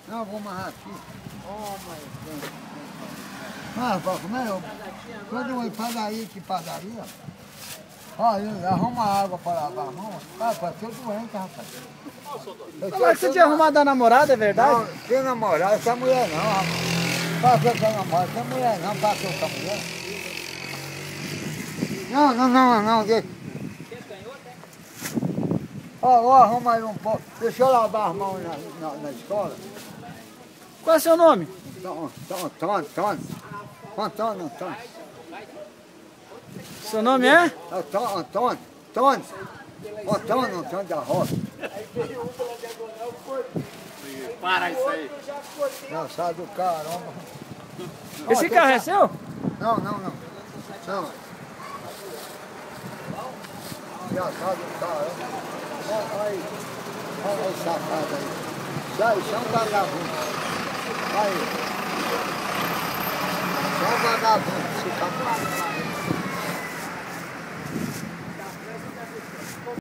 Não, vou amarrar aqui. Ah, como é? Quando eu vou padaria, que padaria? Olha, arruma água para lavar a mão. Ah, pode ser doente, rapaz. Como é que você tinha arrumado a namorada, é verdade? Não, tem namorada, essa mulher não, rapaz. Passou com a namorada, essa mulher não, passou com a mulher. Não, deixa. Ó, arruma aí um pouco. Deixa eu lavar as mãos na escola. Qual é o seu nome? Antônio. Seu nome é? Antônio da Roça. Para isso aí. Engraçado do caramba. Esse carro é seu? Não. Engraçado do caramba. Olha aí, safado aí. Isso é um vagabundo. Aí. Só um vagabundo, esse camarada.